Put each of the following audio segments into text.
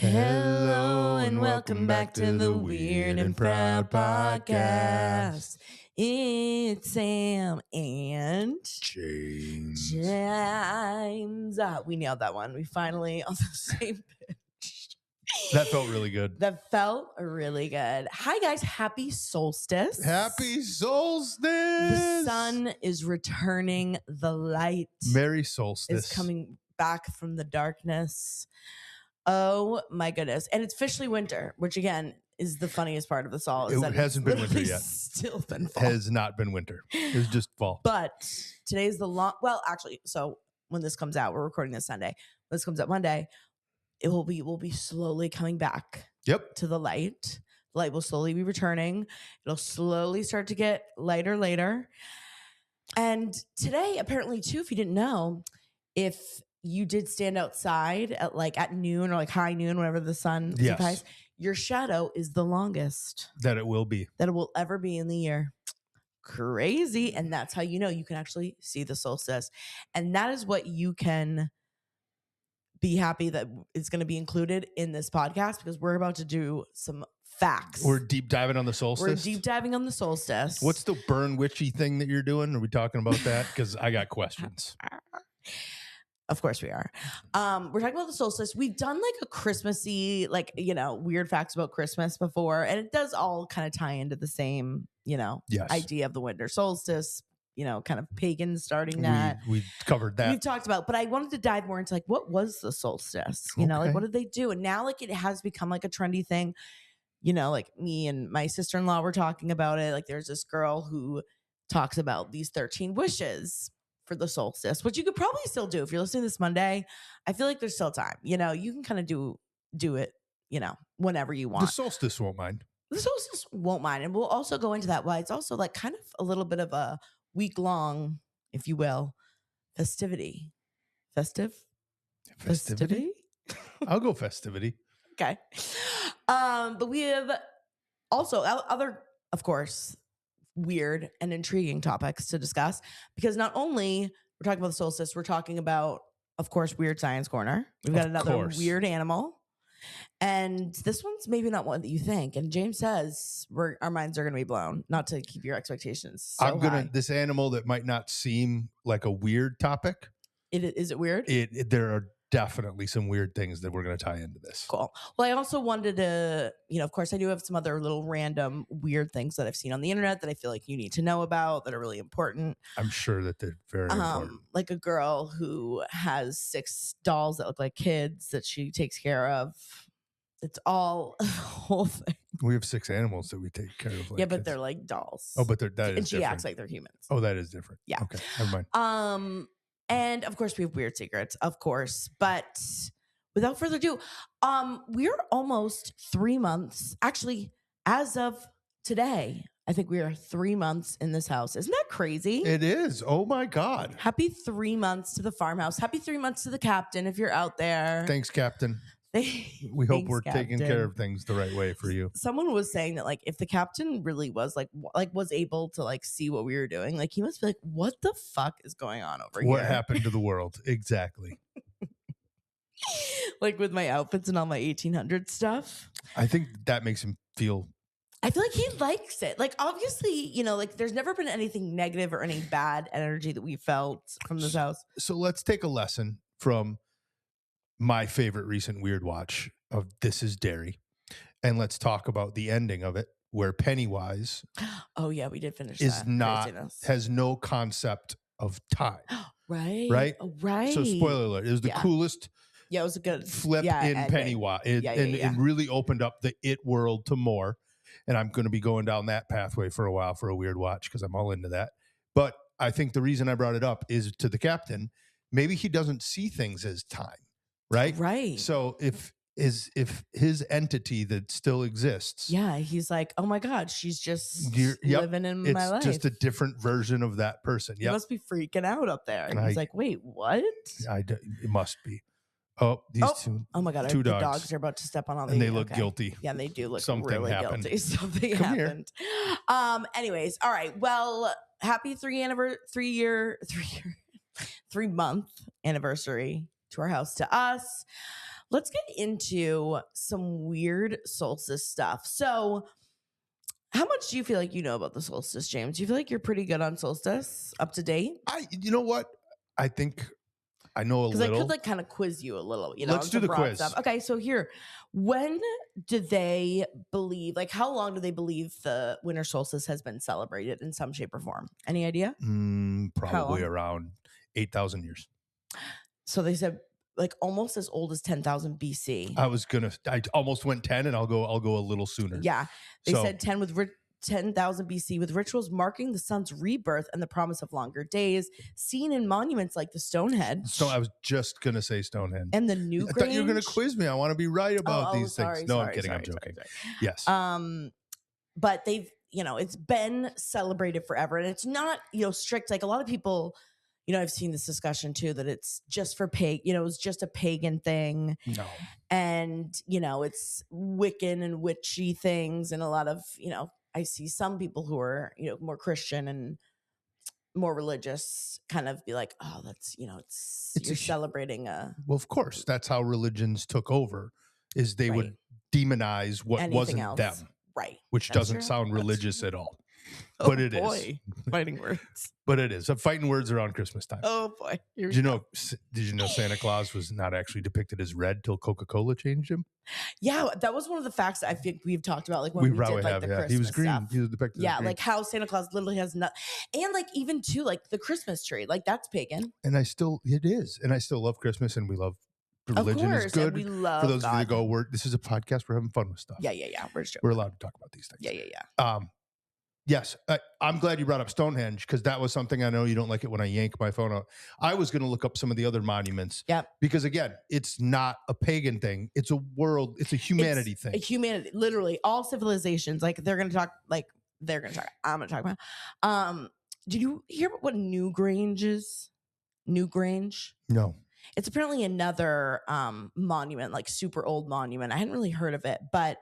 Hello and welcome back to the Weird and Proud Podcast. It's Sam and James. We nailed that one. We finally on the same pitch. That felt really good. That felt really good. Hi guys, happy solstice. Happy solstice. The sun is returning. The light Merry solstice is coming back from the darkness. Oh my goodness. And it's officially winter, which again is the funniest part of this all. Is It hasn't been winter yet. Still been fall. Has not been winter. It's just fall. But today's the actually, so when this comes out, we're recording this Sunday. When this comes out Monday, we'll be slowly coming back to the light. The light will slowly be returning. It'll slowly start to get lighter later. And today, apparently too, if you didn't know, if you did stand outside at noon or high noon, whenever the sun high, your shadow is the longest that it will ever be in the year. Crazy. And that's how you know you can actually see the solstice. And that is what you can be happy that is going to be included in this podcast, because we're about to do some facts. We're deep diving on the solstice. What's the burn witchy thing that you're doing? Are we talking about that? Because I got questions. Of course we are. We're talking about the solstice. We've done a Christmassy, weird facts about Christmas before, and it does all kind of tie into the same, idea of the winter solstice, kind of pagan starting that. We covered that. We've talked about, but I wanted to dive more into what was the solstice? What did they do? And now it has become a trendy thing. Me and my sister-in-law were talking about it. There's this girl who talks about these 13 wishes for the solstice, which you could probably still do if you're listening this Monday. I feel like there's still time. You can kind of do it, whenever you want. The solstice won't mind. And we'll also go into that why it's also kind of a little bit of a week-long, if you will, festivity. Festivity? I'll go festivity. Okay. But we have also other, of course, weird and intriguing topics to discuss, because not only we're talking about the solstice, we're talking about, of course, Weird Science Corner. We've got another weird animal, and this one's maybe not one that you think. And James says our minds are going to be blown. Not to keep your expectations so high. This animal that might not seem like a weird topic. Is it weird? There are definitely some weird things that we're going to tie into this. Cool. Well, I also wanted to, of course, I do have some other little random weird things that I've seen on the internet that I feel like you need to know about that are really important. I'm sure that they're very important. Like a girl who has 6 dolls that look like kids that she takes care of. It's all a whole thing. We have 6 animals that we take care of. But they're like dolls. Oh, but that is and she different. acts like they're humans. Oh, that is different. Yeah. Okay, never mind. And of course we have weird secrets, of course. But without further ado, we're almost 3 months. Actually, as of today, I think we are 3 months in this house. Isn't that crazy? It is. Oh my God. Happy 3 months to the farmhouse. Happy 3 months to the captain if you're out there. Thanks, Captain. We hope we're taking care of things the right way for you. Someone was saying that if the captain really was was able to see what we were doing, he must be what the fuck is going on over here? What happened to the world? Exactly. With my outfits and all my 1800 stuff. I think that makes him feel. I feel like he likes it. Obviously, there's never been anything negative or any bad energy that we felt from this house. So let's take a lesson from my favorite recent weird watch of This Is Dairy, and let's talk about the ending of it, where Pennywise oh yeah, we did finish has no concept of time. right Oh, so spoiler alert, it was the coolest it was a good flip in Pennywise. It really opened up the it world to more, and I'm going to be going down that pathway for a while for a weird watch because I'm all into that. But I think the reason I brought it up is to the captain, maybe he doesn't see things as time. Right. So if his entity that still exists, he's oh my God, she's just living in my life. It's just a different version of that person. He must be freaking out up there. And he's wait, what? It must be. Oh, these two. Oh my God, 2 dogs. The dogs are about to step on all the. And they look guilty. Yeah, they do look Something really happened. guilty. Something Come happened. Anyways, all right. Well, happy 3 month anniversary to our house, to us. let's get into some weird solstice stuff. So how much do you feel like you know about the solstice, James? Do you feel like you're pretty good on solstice, up to date? You know what? I think I know a little. Because I could like kind of quiz you a little, Let's do the quiz. Stuff. Okay, so here, when do they believe, like how long do they believe the winter solstice has been celebrated in some shape or form? Any idea? Probably around 8,000 years. So they said like almost as old as 10,000 BC. I almost went 10 and I'll go a little sooner. Yeah. They said 10,000 BC with rituals marking the sun's rebirth and the promise of longer days, seen in monuments like the Stonehenge. I was just going to say Stonehenge. And the Newgrange. I thought you were going to quiz me. I want to be right about these things. No, I'm kidding. I'm joking. Yes. But they've, it's been celebrated forever, and it's not, strict. Like a lot of people, I've seen this discussion too, that it's just for it was just a pagan thing. No. And, it's Wiccan and witchy things. And a lot of, I see some people who are, more Christian and more religious kind of be like, oh, that's, you're celebrating well, of course, that's how religions took over, is they would demonize what anything wasn't else. Them. Right. Which that's doesn't sound religious at all. Oh, but it boy. is. Fighting words. But it is. Fighting words around Christmas time. Oh, boy. Did you know Santa Claus was not actually depicted as red till Coca-Cola changed him? Yeah, that was one of the facts that I think we've talked about, like when we did like the Christmas He was green. Stuff. He was depicted as green. Like how Santa Claus literally has nothing. And like even too, like the Christmas tree, like that's pagan. And it is. And I still love Christmas, and we love religion is good. We love for those God. of you that go, this is a podcast. We're having fun with stuff. Yeah. We're allowed to talk about these things. Yeah. Yes, I'm glad you brought up Stonehenge, because that was something. I know you don't like it when I yank my phone out. I was going to look up some of the other monuments. Yeah. Because again, it's not a pagan thing. It's a humanity thing. A humanity, literally all civilizations. Like they're going to talk. I'm going to talk about. Did you hear what Newgrange is? Newgrange? No. It's apparently another monument, like super old monument. I hadn't really heard of it, but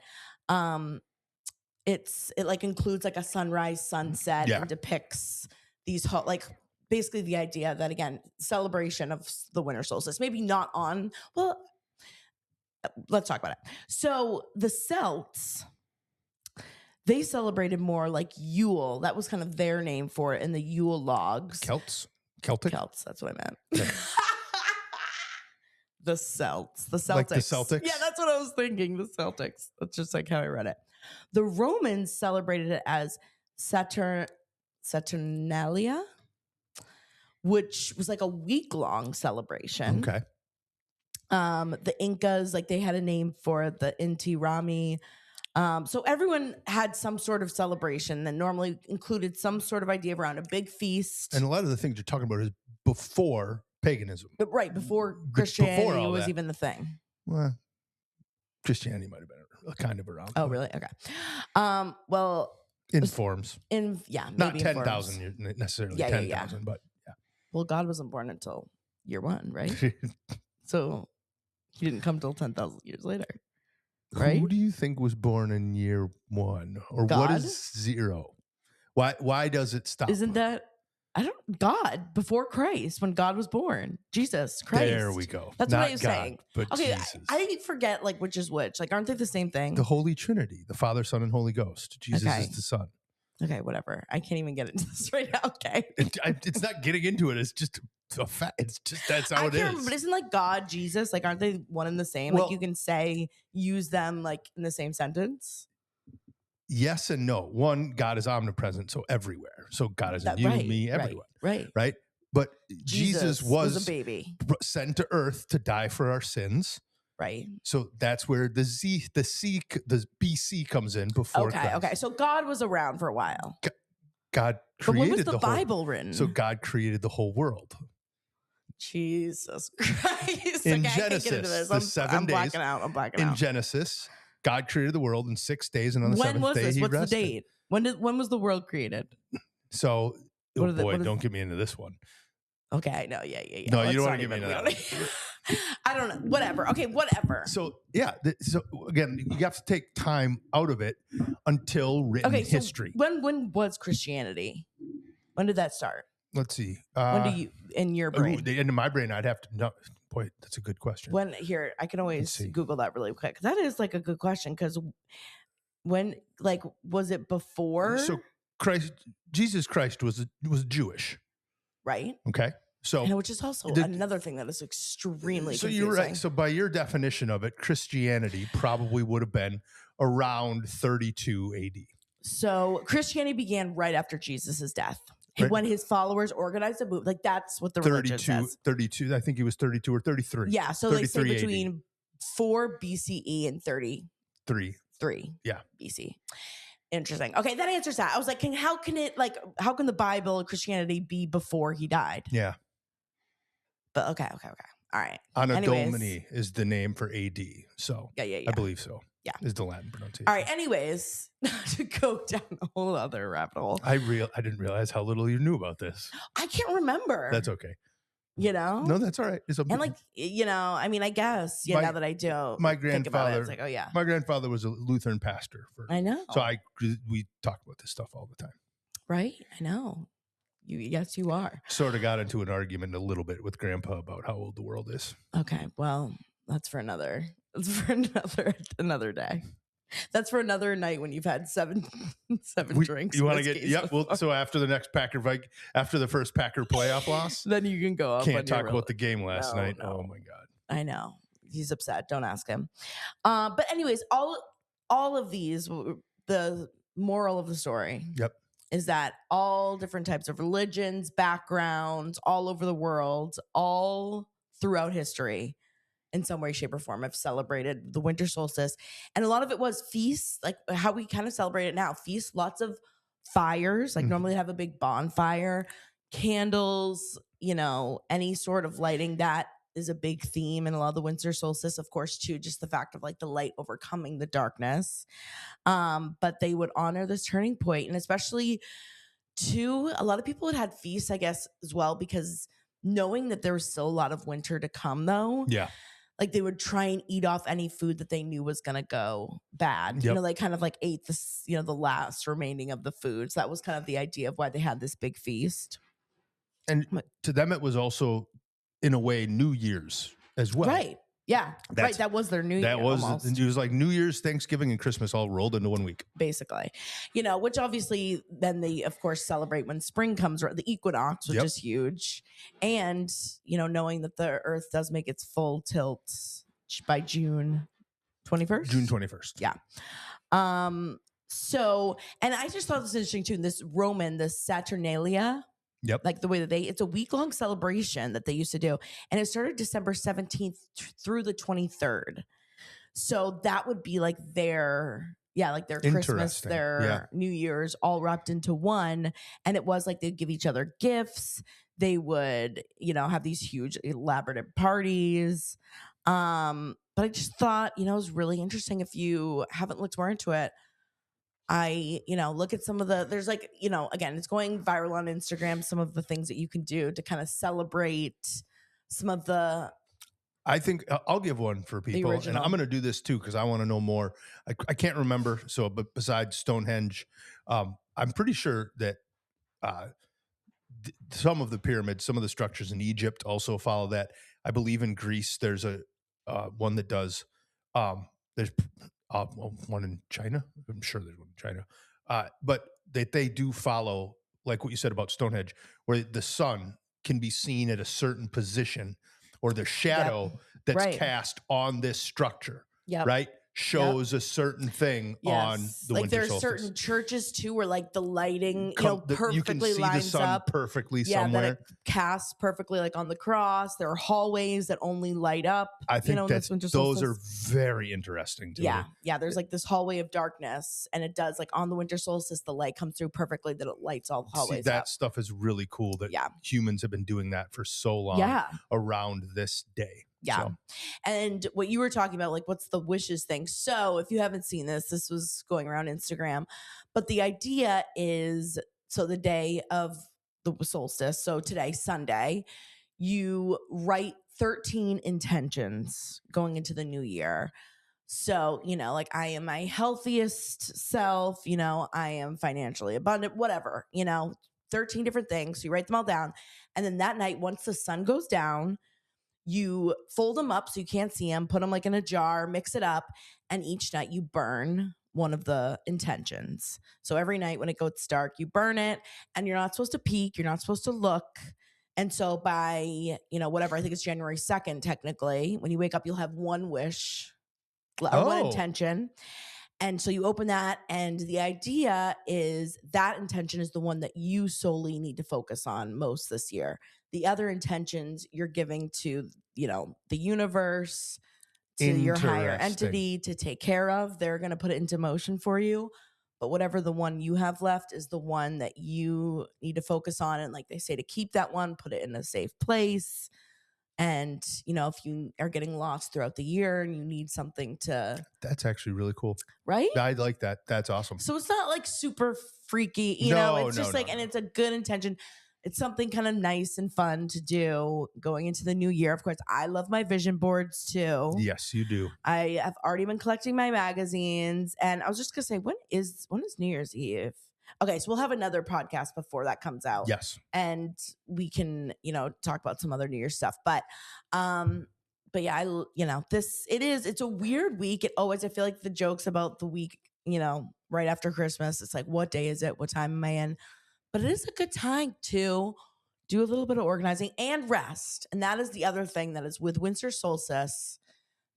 it like includes like a sunrise, sunset, and depicts these basically the idea that, again, celebration of the winter solstice. Maybe not on. Well, let's talk about it. So the Celts, they celebrated more like Yule. That was kind of their name for it in the Yule logs. Celtic. That's what I meant. Yeah. The Celts. The Celtics. Like the Celtics? Yeah, that's what I was thinking. The Celtics. That's just like how I read it. The Romans celebrated it as Saturnalia, which was like a week-long celebration. Okay. The Incas, like they had a name for it, the Inti Raymi. So everyone had some sort of celebration that normally included some sort of idea around a big feast. And a lot of the things you're talking about is before paganism. But right, before Christianity was even the thing. Well, Christianity might have been kind of around. Oh, really? Okay. Well, in forms. Not 10,000 necessarily. 10,000, but yeah. Well, God wasn't born until year 1, right? So he didn't come till 10,000 years later. Right? Who do you think was born in year 1? Or God? What is 0? Why does it stop? Isn't that God before Christ, when God was born? Jesus Christ. There we go. That's Not what I was God, saying. But okay, Jesus. I forget like which is which. Like, aren't they the same thing? The Holy Trinity, the Father, Son, and Holy Ghost. Jesus is the Son. Okay, whatever. I can't even get into this right now. Okay. It's not getting into it. It's just a fact. It's just that's how it is. Remember, but isn't like God, Jesus, like aren't they one and the same? Well, like you can use them like in the same sentence. Yes and no. One, God is omnipresent, so everywhere. So God is in you, me, everywhere. Right. But Jesus was a baby sent to earth to die for our sins. Right. So that's where the BC comes in before Christ. Okay. So God was around for a while. God created but when was the Bible written? So God created the whole world. Jesus Christ. In Genesis, the 7 days. I'm blacking out. In Genesis, God created the world in 6 days, and on the seventh day, he rested. What's the date? When was the world created? So, don't get me into this one. Okay, no, yeah. No, you don't want to get me into that. I don't know. Whatever. Okay, whatever. So, yeah. So, again, you have to take time out of it until written history. When was Christianity? When did that start? Let's see. When do you, in your brain? In my brain, I'd have to know. Boy, that's a good question. I can always Google that really quick. That is like a good question because when, like, was it before? So Jesus Christ was Jewish, right? Okay, so which is also another thing that is extremely confusing. You're right. So by your definition of it, Christianity probably would have been around 32 AD. So Christianity began right after Jesus' death. Right. When his followers organized a move, like that's what the religion says. 32, I think he was 32 or 33. Yeah, so they say between 4 BCE and 33 yeah. BC. Interesting. Okay, that answers that. I was like, how can the Bible and Christianity be before he died? Yeah. But okay. All right. Anno Domini is the name for AD. So yeah. I believe so. Yeah. Is the Latin pronunciation. All right. Anyways, to go down a whole other rabbit hole. I didn't realize how little you knew about this. I can't remember. That's okay. No, that's all right. And I guess, now that I do my grandfather, think about it, it's like, oh yeah. My grandfather was a Lutheran pastor. I know. So we talk about this stuff all the time. Right? I know. Yes, you are. Sort of got into an argument a little bit with Grandpa about how old the world is. Okay, well, that's for another day. That's for another night when you've had seven drinks. You want to get so after the next after the first Packer playoff loss, then you can go up. Can't talk about the game last night. No. Oh my God, I know he's upset. Don't ask him. But anyways, all of these, the moral of the story. Yep. Is that all different types of religions, backgrounds, all over the world, all throughout history, in some way, shape, or form, have celebrated the winter solstice. And a lot of it was feasts, like how we kind of celebrate it now. Feasts, lots of fires, like normally have a big bonfire, candles, any sort of lighting. That is a big theme in a lot of the winter solstice, of course, too, just the fact of like the light overcoming the darkness. But they would honor this turning point. And especially too, a lot of people had feasts, I guess, as well, because knowing that there was still a lot of winter to come, though. Yeah. Like they would try and eat off any food that they knew was going to go bad. Yep. They kind of like ate this, the last remaining of the food. So that was kind of the idea of why they had this big feast. And to them, it was also, in a way, New Year's as well. Right. Yeah. Right. That was their New Year. It was like New Year's, Thanksgiving, and Christmas all rolled into 1 week. Basically. Which obviously then they, of course, celebrate when spring comes, the equinox, which is huge. And, knowing that the earth does make its full tilt by June 21st. June 21st. Yeah. So, and I just thought this was interesting too. This Roman, the Saturnalia. Yep. Like the way that it's a week-long celebration that they used to do. And it started December 17th through the 23rd. So that would be like their Christmas, their New Year's all wrapped into one. And it was like they'd give each other gifts. They would, have these huge elaborate parties. But I just thought, it was really interesting. If you haven't looked more into it, I, look at some of there's like, again, it's going viral on Instagram, some of the things that you can do to kind of celebrate some of the. I think I'll give one for people, and I'm going to do this too, because I want to know more. I can't remember. So, but besides Stonehenge, I'm pretty sure that some of the pyramids, some of the structures in Egypt also follow that. I believe in Greece, there's a one that does. There's one in China. I'm sure there's one in China. But they do follow, like what you said about Stonehenge, where the sun can be seen at a certain position, or the shadow that's cast on this structure, right? Shows a certain thing on the winter solstice. There's certain churches too where like the lighting, perfectly you can see lines the sun up perfectly somewhere. That it casts perfectly like on the cross. There are hallways that only light up. I think those are very interesting to me. Yeah. There's like this hallway of darkness, and it does like on the winter solstice, the light comes through perfectly that it lights all the hallways. That stuff is really cool. That humans have been doing that for so long around this day. Yeah. So. And what you were talking about, like, what's the wishes thing? So if you haven't seen this was going around Instagram, but the idea is, so the day of the solstice, so today, Sunday, you write 13 intentions going into the new year. So, like, I am my healthiest self, I am financially abundant, whatever, 13 different things. So you write them all down. And then that night, once the sun goes down, You fold them up so you can't see them, put them like in a jar, mix it up, and each night you burn one of the intentions. So every night when it goes dark, you burn it, and you're not supposed to peek, you're not supposed to look. And so by, whatever, I think it's January 2nd, technically, when you wake up, you'll have one wish or one intention. And so you open that, and the idea is that intention is the one that you solely need to focus on most this year. The other intentions you're giving to, the universe, to your higher entity to take care of. They're going to put it into motion for you. But whatever the one you have left is the one that you need to focus on. And like they say, to keep that one, put it in a safe place. And, if you are getting lost throughout the year and you need something to... That's actually really cool. Right? I like that. That's awesome. So it's not like super freaky, it's just and it's a good intention. It's something kind of nice and fun to do going into the new year. Of course, I love my vision boards too. Yes, you do. I have already been collecting my magazines. And I was just going to say, when is New Year's Eve? Okay, so we'll have another podcast before that comes out. Yes. And we can, talk about some other New Year's stuff. But yeah, it's a weird week. I feel like the jokes about the week, right after Christmas, it's like, what day is it? What time am I in? But it is a good time to do a little bit of organizing and rest. And that is the other thing that is with Winter Solstice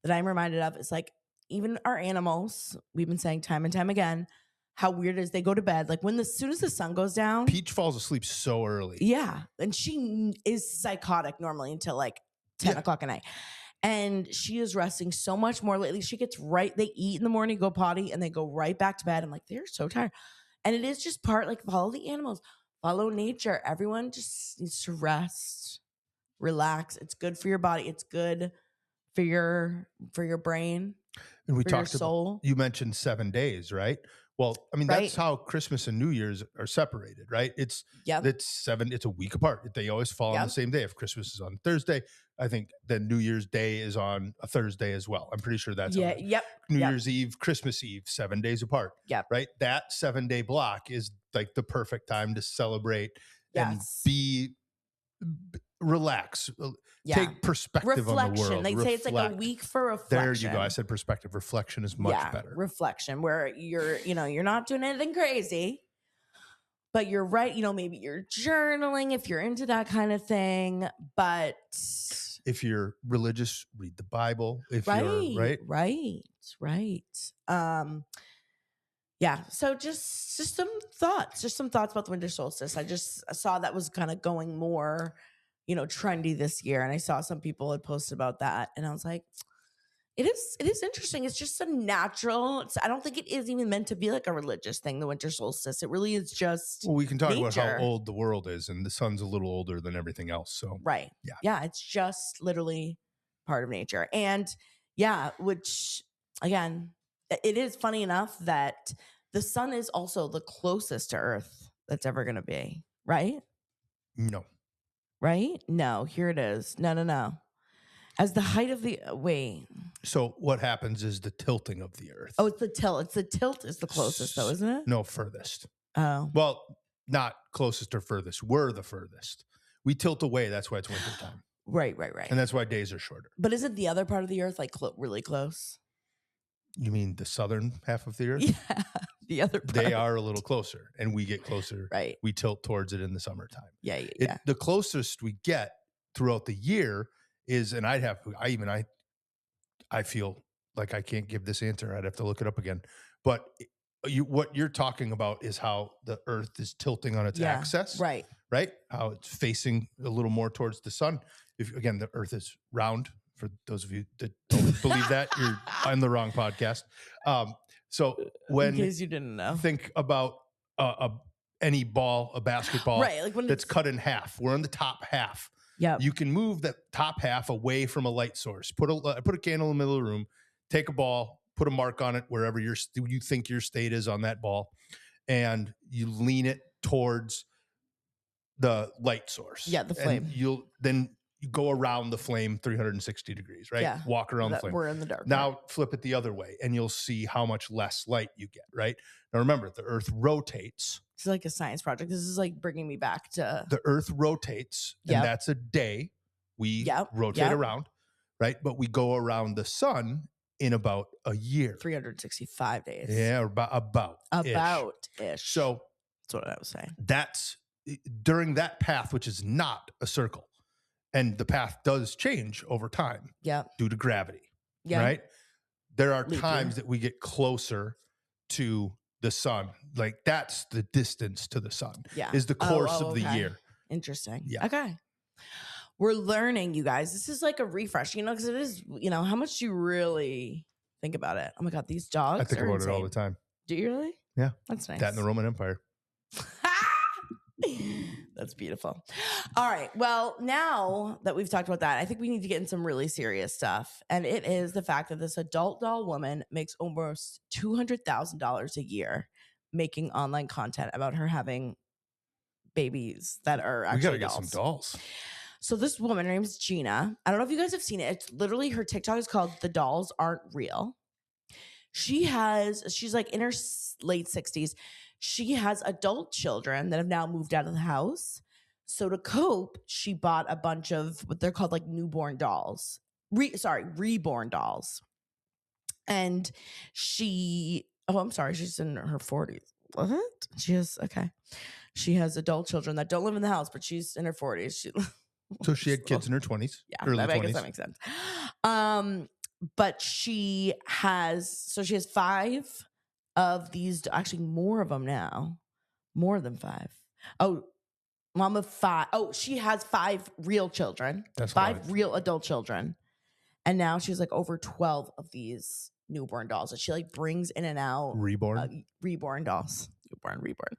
that I'm reminded of. It's like, even our animals, we've been saying time and time again, how weird it is they go to bed. Like as soon as the sun goes down. Peach falls asleep so early. Yeah. And she is psychotic normally until like 10 o'clock at night. And she is resting so much more lately. She gets they eat in the morning, go potty, and they go right back to bed. I'm like, they're so tired. And it is just follow the animals, follow nature. Everyone just needs to rest, relax. It's good for your body. It's good for your brain. And we talked your soul. about, you mentioned 7 days, right? Well, I mean, that's how Christmas and New Year's are separated, right? It's 7, it's a week apart. They always fall on the same day. If Christmas is on Thursday, I think then New Year's Day is on a Thursday as well. I'm pretty sure that's New Year's Eve, Christmas Eve, 7 days apart. Yeah. Right. That 7 day block is like the perfect time to celebrate and relax. Take perspective on the world. They say it's like a week for reflection. There you go. I said perspective. Reflection is much better. Reflection, where you're not doing anything crazy, but you're right. Maybe you're journaling if you're into that kind of thing. But if you're religious, read the Bible. If you're right. Yeah. So just some thoughts about the Winter Solstice. I saw that was kind of going more, trendy this year. And I saw some people had posted about that. And I was like, it is interesting. It's just a natural, I don't think it is even meant to be like a religious thing, the Winter Solstice. It really is just Well, we can talk nature. About how old the world is, and the sun's a little older than everything else. So right. Yeah. It's just literally part of nature. And which again, it is funny enough that the sun is also the closest to Earth that's ever going to be, right? No. Right? No, here it is. No. As the height of the So what happens is the tilting of the Earth. Oh, it's the tilt. The tilt is the closest, though, isn't it? No, furthest. Oh. Well, not closest or furthest. We're the furthest. We tilt away. That's why it's winter time. Right. And that's why days are shorter. But isn't the other part of the Earth like really close? You mean the southern half of the Earth? Yeah, the other part. They are a little closer, and we get closer. Right. We tilt towards it in the summertime. Yeah. The closest we get throughout the year is, and I feel like I can't give this answer. I'd have to look it up again. But what you're talking about is how the Earth is tilting on its axis. Right. How it's facing a little more towards the sun. If again, the Earth is round. For those of you that don't believe that, you're on the wrong podcast. So when, in case you didn't know, think about any ball, a basketball, right? Like when that's cut in half. We're on the top half. Yeah, you can move that top half away from a light source. Put a candle in the middle of the room. Take a ball, put a mark on it wherever you think your state is on that ball, and you lean it towards the light source. Yeah, the flame. And you go around the flame 360 degrees, right? Yeah. Walk around the flame. We're in the dark. Now flip it the other way, and you'll see how much less light you get, right? Now remember, the Earth rotates. It's like a science project. This is like bringing me back to... The Earth rotates, and that's a day, We rotate around, right? But we go around the sun in about a year. 365 days. Yeah, about-ish. So that's what I was saying. That's during that path, which is not a circle. And the path does change over time due to gravity, right? There are times that we get closer to the sun. Like that's the distance to the sun is the course of the year. Interesting. Yeah. Okay. We're learning, you guys. This is like a refresh, because it is, how much do you really think about it? Oh my God, these dogs. I think about it all the time. Do you really? Yeah. That's nice. That in the Roman Empire. That's beautiful. All right. Well, now that we've talked about that, I think we need to get in some really serious stuff. And it is the fact that this adult doll woman makes almost $200,000 a year making online content about her having babies that are actually dolls. We gotta get some dolls. So this woman, her name is Gina. I don't know if you guys have seen it. It's literally, her TikTok is called The Dolls Aren't Real. She's like in her late 60s. She has adult children that have now moved out of the house. So to cope, she bought a bunch of what they're called like newborn dolls. Reborn dolls. And she's in her 40s. What? She has adult children that don't live in the house, but she's in her 40s. So she had kids in her 20s. Yeah, early 20s. I guess that makes sense. But she has 5 of these, actually more of them now, more than 5. Oh, mom of 5. Oh, she has 5 real children. That's 5 real adult children. And now she's like over 12 of these newborn dolls that she like brings in and out. Reborn dolls. Reborn.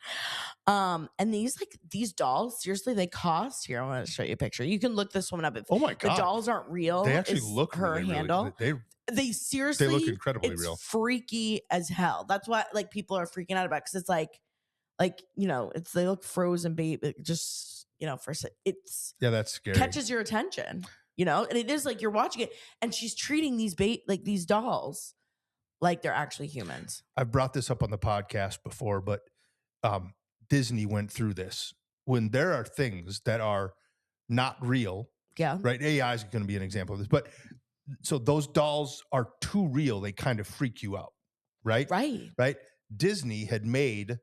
And these dolls, seriously, they cost. Here, I want to show you a picture. You can look this woman up. Oh my God. The dolls aren't real. They actually look her really, handle. They seriously, they look incredibly real. Freaky as hell. That's what like people are freaking out about, because it's like they look frozen, babe. It just that's scary. Catches your attention, and it is like you're watching it, and she's treating these these dolls like they're actually humans. I've brought this up on the podcast before, but Disney went through this when there are things that are not real. Yeah. Right. AI is going to be an example of this, but so those dolls are too real. They kind of freak you out. Right. Right. Disney had made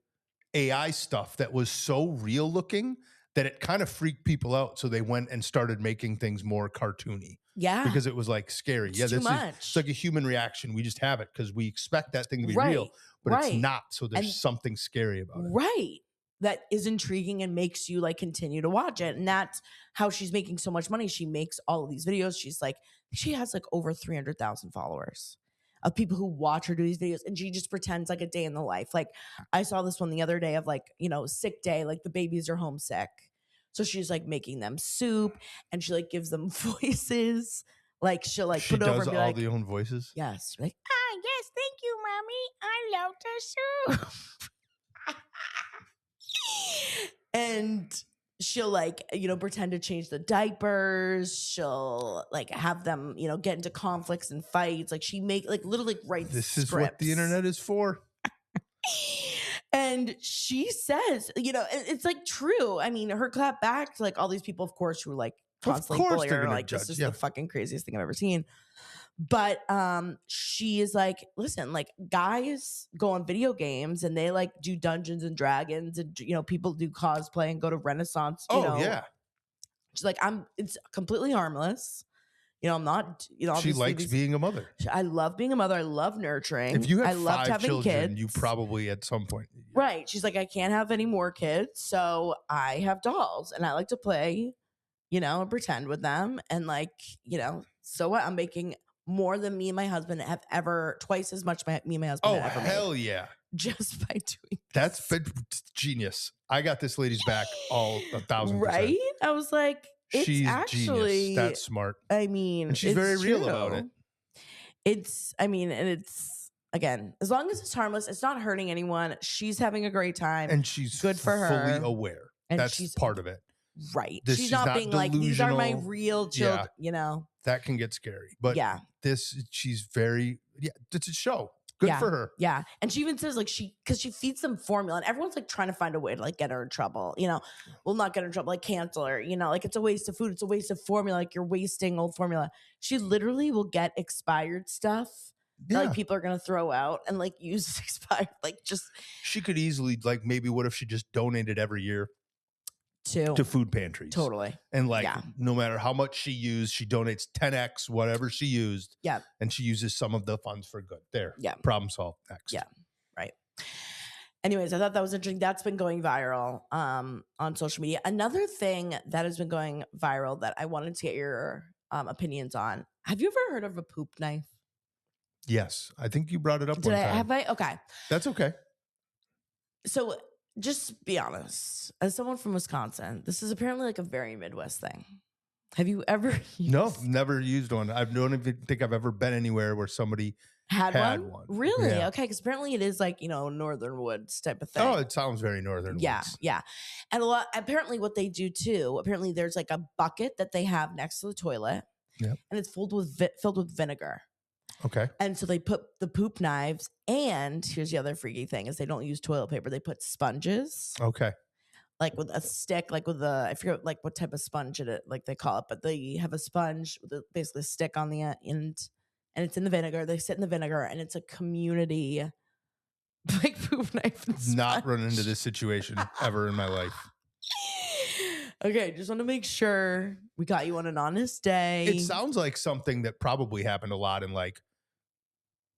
AI stuff that was so real looking that it kind of freaked people out. So they went and started making things more cartoony. Yeah. Because it was like scary. It's too much. It's like a human reaction. We just have it because we expect that thing to be real, but it's not. So there's something scary about it. Right. That is intriguing and makes you like continue to watch it. And that's how she's making so much money. She makes all of these videos. She has like over 300,000 followers of people who watch her do these videos, and she just pretends like a day in the life. Like I saw this one the other day of like, sick day, like the babies are homesick. So she's like making them soup, and she like gives them voices. Like she'll like put over and be all like, the own voices. Yes. Like, yes, thank you, mommy. I love the soup. And she'll like, pretend to change the diapers. She'll like have them, get into conflicts and fights. Like she literally writes This scripts. Is what the internet is for. And she says, it's like true. I mean, her clap back to like all these people, of course, who like constantly bully her. Like this is the fucking craziest thing I've ever seen. But she is like, listen, like guys go on video games and they like do Dungeons and Dragons, and people do cosplay and go to Renaissance. Yeah. She's like, it's completely harmless. I'm not, she likes being a mother. I love being a mother. I love nurturing. If you have I loved 5 having children, kids. you probably at some point. Right. She's like, I can't have any more kids. So I have dolls and I like to play, and pretend with them. And like, so what? I'm making more than me and my husband have ever, twice as much me and my husband have ever made. Hell yeah. Just by doing That's genius. I got this lady's back 1,000%. Right? I was like, she's actually genius. That's smart. I mean, and she's very real about it. And it's again, as long as it's harmless, it's not hurting anyone. She's having a great time, and she's good for her. Fully aware. And that's part of it. Right. She's not being delusional. Like, these are my real children. That can get scary. But she's very. It's a show. Good for her. Yeah. And she even says like because she feeds them formula and everyone's like trying to find a way to like get her in trouble, well, not get her in trouble, like cancel her, like it's a waste of food. It's a waste of formula. Like you're wasting old formula. She literally will get expired stuff that like people are going to throw out and like use expired, like just. She could easily like, maybe what if she just donated every year to food pantries? Totally. And like, no matter how much she used, she donates 10x whatever she used. Yeah. And she uses some of the funds for good. There. Yeah. Problem solved. Next. Yeah. Right. Anyways, I thought that was interesting. That's been going viral on social media. Another thing that has been going viral that I wanted to get your opinions on. Have you ever heard of a poop knife? Yes. I think you brought it up one time. Have I? Okay. That's okay. So just be honest. As someone from Wisconsin, this is apparently like a very Midwest thing. Have you ever used? No, never used one. I don't even think I've ever been anywhere where somebody had one. Really? Yeah. Okay, because apparently it is like, Northern Woods type of thing. Oh, it sounds very Northern Woods. Yeah. And apparently what they do too, apparently there's like a bucket that they have next to the toilet. Yep. And it's filled with vinegar. Okay. And so they put the poop knives, and here's the other freaky thing is they don't use toilet paper. They put sponges. Okay. Like with a stick, like with I forget like what type of sponge like they call it, but they have a sponge with basically a stick on the end, and it's in the vinegar. They sit in the vinegar, and it's a community like poop knife. Not run into this situation ever in my life. Okay, just want to make sure we got you on an honest day. It sounds like something that probably happened a lot in like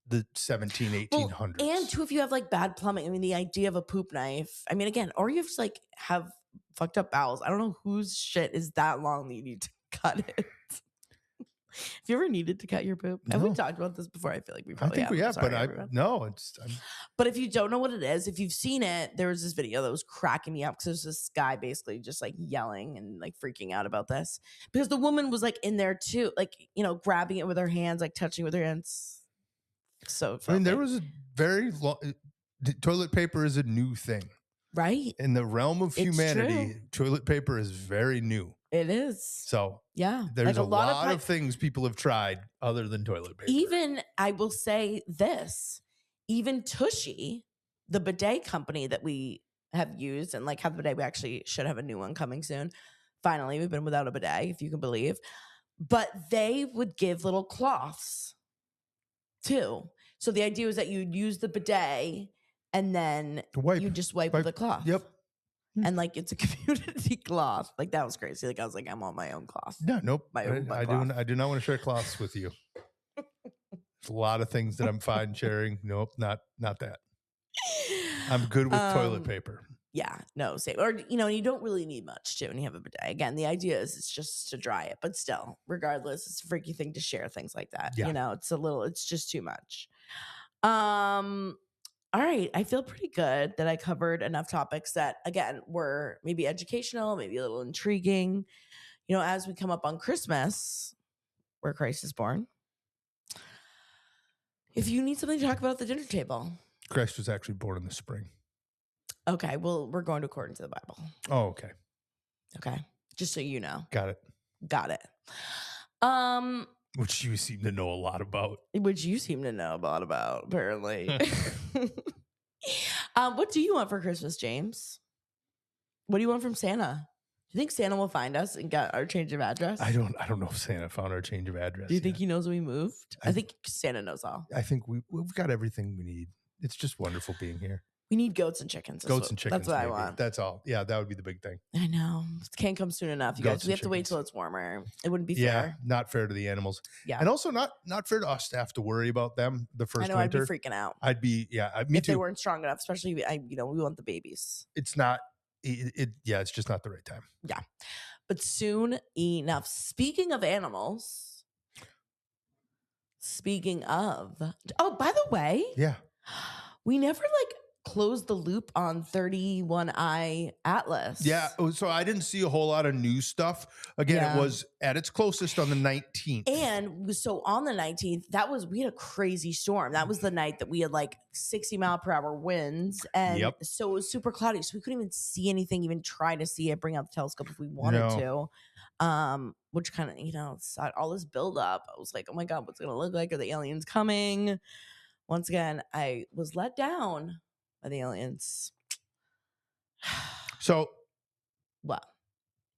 the 1800s. And too, if you have like bad plumbing, I mean, the idea of a poop knife, I mean, again, or you have to like have fucked up bowels. I don't know whose shit is that long that you need to cut it. Have you ever needed to cut your poop? No. Have we talked about this before? I feel like we probably have. I think we have, but no. But if you don't know what it is, if you've seen it, there was this video that was cracking me up because there's this guy basically just like yelling and like freaking out about this because the woman was like in there too, like, grabbing it with her hands, like touching with her hands. So I mean, there was a very long. Toilet paper is a new thing, right? In the realm of humanity, toilet paper is very new. It is. So yeah, there's like a lot of things people have tried other than toilet paper. Even I will say this, even Tushy, the bidet company that we have used and like have the bidet, we actually should have a new one coming soon. Finally, we've been without a bidet, if you can believe. But they would give little cloths too. So the idea was that you'd use the bidet and then you just wipe with the cloth. Yep. And like it's a community cloth. Like that was crazy. Like I was like, I want my own cloth. No, nope. My own I do not want to share cloths with you. There's a lot of things that I'm fine sharing. Nope, not that. I'm good with toilet paper. Yeah, no, same. Or you don't really need much too when you have a bidet. Again, the idea is it's just to dry it, but still, regardless, it's a freaky thing to share things like that. Yeah. It's just too much. All right. I feel pretty good that I covered enough topics that, again, were maybe educational, maybe a little intriguing. As we come up on Christmas, where Christ is born, if you need something to talk about at the dinner table. Christ was actually born in the spring. Okay. Well, we're going according to the Bible. Oh, okay. Okay. Just so you know. Got it. Which you seem to know a lot about. Apparently. What do you want for Christmas, James? What do you want from Santa? Do you think Santa will find us and get our change of address? I don't know if Santa found our change of address. Do you think he knows we moved? I think Santa knows all. I think we've got everything we need. It's just wonderful being here. We need goats and chickens. Goats and chickens. That's what I want. That's all. Yeah, that would be the big thing. I know. It can't come soon enough. You guys, we have to wait till it's warmer. It wouldn't be fair. Yeah, not fair to the animals. Yeah. And also not fair to us to have to worry about them the first winter. I'd be freaking out. Me if too. They weren't strong enough, especially, we want the babies. It's not, it's just not the right time. Yeah. But soon enough. Speaking of animals, oh, by the way. Yeah. We never closed the loop on 31i Atlas. Yeah, so I didn't see a whole lot of new stuff. Again, It was at its closest on the 19th. And so on the 19th, we had a crazy storm. That was the night that we had 60-mile-per-hour winds. And so it was super cloudy. So we couldn't even see anything, even try to see it, bring out the telescope if we wanted to. Which kind of, all this buildup. I was like, oh my God, what's it going to look like? Are the aliens coming? once again, I was let down by the aliens. So, well,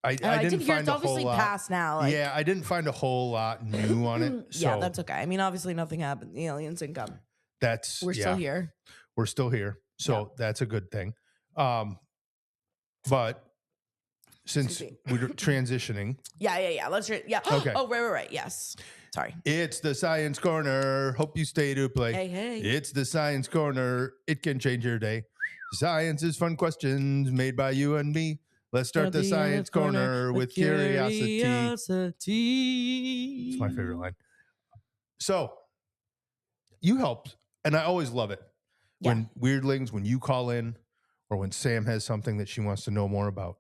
I didn't find a whole lot. Past now. Like, yeah, I didn't find a whole lot new on it. So yeah, that's okay. I mean, obviously nothing happened. The aliens didn't come. We're still here. We're still here. So that's a good thing. But since we're transitioning. Yeah. Let's okay. Oh, right. Yes. Sorry. It's the Science Corner. Hope you stay to play. Hey. It's the Science Corner. It can change your day. Science is fun questions made by you and me. Let's start the Science Corner with curiosity. It's my favorite line. So you helped, and I always love it when Weirdlings, when you call in, or when Sam has something that she wants to know more about.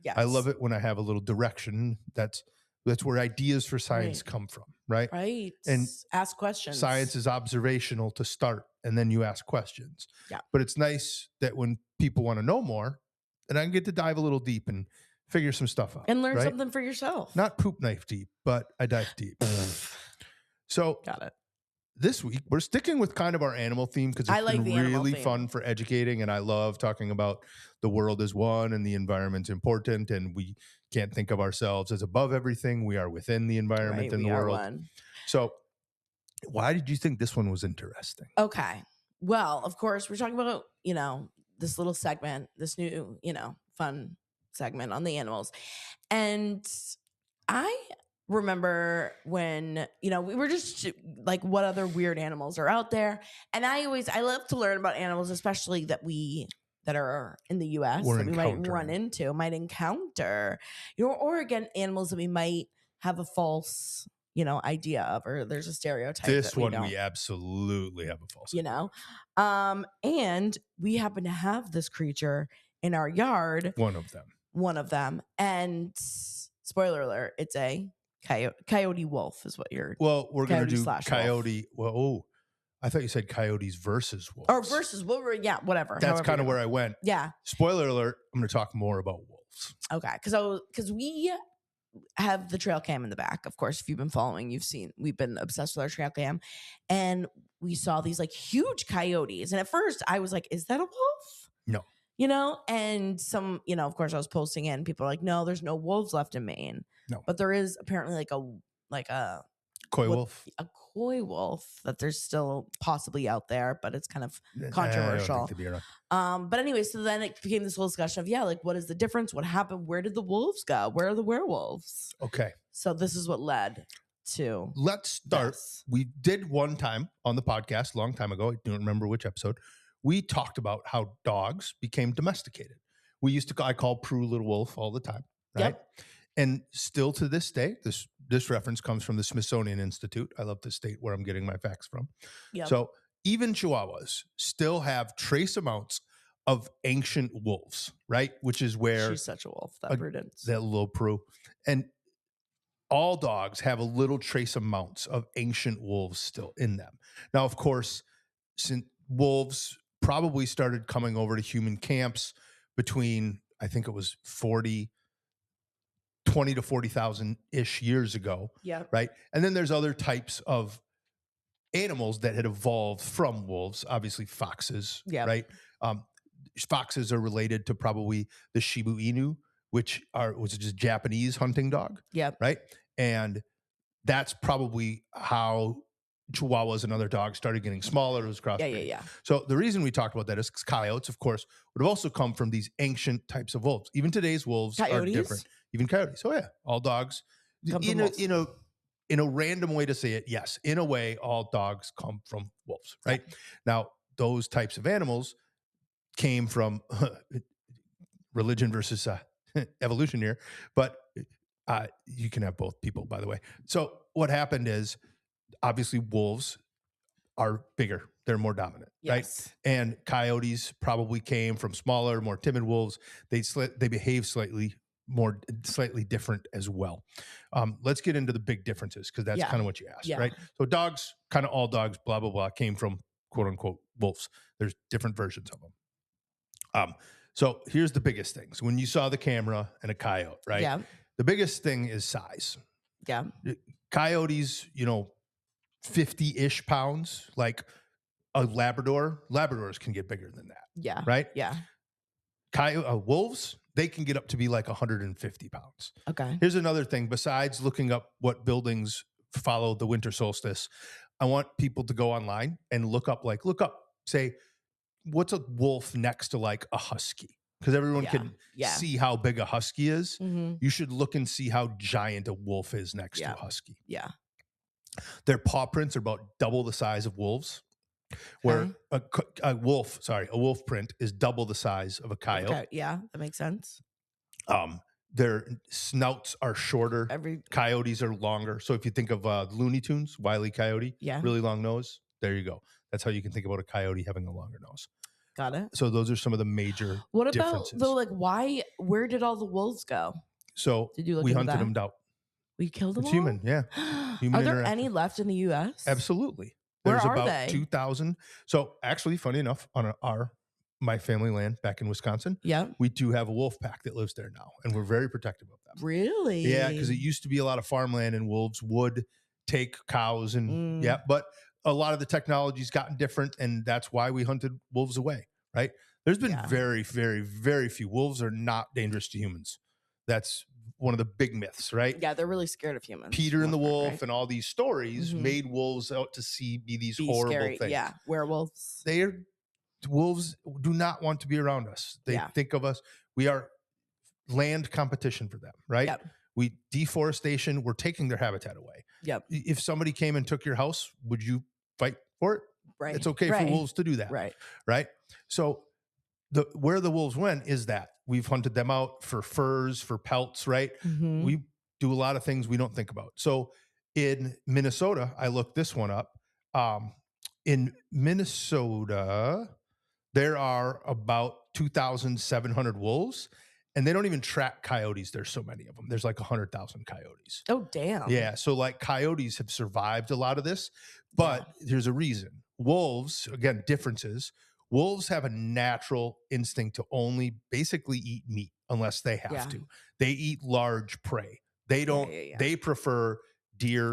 Yes. I love it when I have a little direction. That's where ideas for science come from, right? Right. And ask questions. Science is observational to start, and then you ask questions. Yeah. But it's nice that when people want to know more, then I can get to dive a little deep and figure some stuff out. And learn something for yourself. Not poop knife deep, but I dive deep. So got it. This week, we're sticking with kind of our animal theme because it's been really fun for educating, and I love talking about the world as one and the environment's important, and we can't think of ourselves as above everything. We are within the environment and the world. One. So why did you think this one was interesting? Okay. Well, of course, we're talking about, this little segment, this new, fun segment on the animals. And I remember when, we were just like, what other weird animals are out there? And I love to learn about animals, especially that are in the US that we might run into, might encounter, or again, animals that we might have a false, idea of, or there's a stereotype. This one we absolutely have a false idea. And we happen to have this creature in our yard. One of them. And spoiler alert, it's a coyote wolf is what you're. Well, we're going to do coyote. Wolf. Well, I thought you said coyotes versus wolves. Or versus wolves. Yeah, whatever. That's kind of where I went. Yeah. Spoiler alert, I'm going to talk more about wolves. Okay. Because we have the trail cam in the back. Of course, if you've been following, we've been obsessed with our trail cam. And we saw these like huge coyotes. And at first I was like, is that a wolf? No. And some, of course I was posting in, people are like, no, there's no wolves left in Maine. No. But there is apparently like a coy wolf. A coy wolf that there's still possibly out there, but it's kind of controversial. I don't think they'd be around. But anyway, so then it became this whole discussion of, what is the difference? What happened? Where did the wolves go? Where are the werewolves? Okay. So this is what led to. Let's start. This. We did one time on the podcast a long time ago. I don't remember which episode. We talked about how dogs became domesticated. I call Prue Little Wolf all the time, right? Yep. And still to this day, this reference comes from the Smithsonian Institute. I love to state where I'm getting my facts from. Yep. So even Chihuahuas still have trace amounts of ancient wolves, right? Which is where she's such a wolf, that Prudence. That little Prue. And all dogs have a little trace amounts of ancient wolves still in them. Now, of course, since wolves probably started coming over to human camps between, I think it was 20 to 40,000-ish years ago. Yeah. Right. And then there's other types of animals that had evolved from wolves, obviously foxes. Yeah. Right. Foxes are related to probably the Shiba Inu, which is just Japanese hunting dog. Yeah. Right. And that's probably how Chihuahuas and other dogs started getting smaller. It was crossbreeding. Yeah. So the reason we talked about that is because coyotes, of course, would have also come from these ancient types of wolves. Even today's wolves are different. Even coyotes. Oh yeah, all dogs. In a random way to say it, yes. In a way, all dogs come from wolves, right? Yeah. Now, those types of animals came from religion versus evolution here, but you can have both people, by the way. So what happened is, obviously, wolves are bigger. They're more dominant, right? And coyotes probably came from smaller, more timid wolves. They behave slightly different as well. Let's get into the big differences because that's kind of what you asked, right? So dogs, kind of all dogs, blah, blah, blah, came from quote unquote wolves. There's different versions of them. So here's the biggest things. When you saw the camera and a coyote, right? Yeah. The biggest thing is size. Yeah. Coyotes, 50-ish pounds, like a Labradors can get bigger than that. Yeah. Right? Yeah. Wolves, they can get up to be like 150 pounds. Okay. Here's another thing. Besides looking up what buildings follow the winter solstice, I want people to go online and look up, say, what's a wolf next to like a husky? Because everyone can see how big a husky is. Mm-hmm. You should look and see how giant a wolf is next to a husky. Yeah. Their paw prints are about double the size of wolves. Where a wolf print is double the size of a coyote. Okay. Yeah, that makes sense. Their snouts are shorter. Coyotes are longer. So if you think of Looney Tunes, Wile E. Coyote, really long nose. There you go. That's how you can think about a coyote having a longer nose. Got it. So those are some of the major What differences. about though? Like, where did all the wolves go? So we hunted them out. We killed them all? Human, yeah. Human are there any left in the U.S.? Absolutely. There's about they? 2,000. So actually, funny enough, on my family land back in Wisconsin, we do have a wolf pack that lives there now, and we're very protective of them. Really? Yeah, because it used to be a lot of farmland, and wolves would take cows, and but a lot of the technology's gotten different, and that's why we hunted wolves away. Right? There's been very, very, very few. Wolves are not dangerous to humans. That's one of the big myths, right? Yeah, they're really scared of humans. Peter and the Wolf and all these stories made wolves out to be these horrible scary things. Yeah, werewolves. Wolves do not want to be around us. They think of us. We are land competition for them, right? Yep. We deforestation. We're taking their habitat away. Yep. If somebody came and took your house, would you fight for it? Right. It's okay for wolves to do that. Right. Right. So where the wolves went is that we've hunted them out for furs, for pelts, right? Mm-hmm. We do a lot of things we don't think about. So in Minnesota, I looked this one up. In Minnesota, there are about 2,700 wolves, and they don't even track coyotes. There's so many of them. There's like 100,000 coyotes. Oh, damn. Yeah. So like coyotes have survived a lot of this, but there's a reason. Wolves, again, differences. Wolves have a natural instinct to only basically eat meat unless they have to. They eat large prey. They don't, they prefer deer,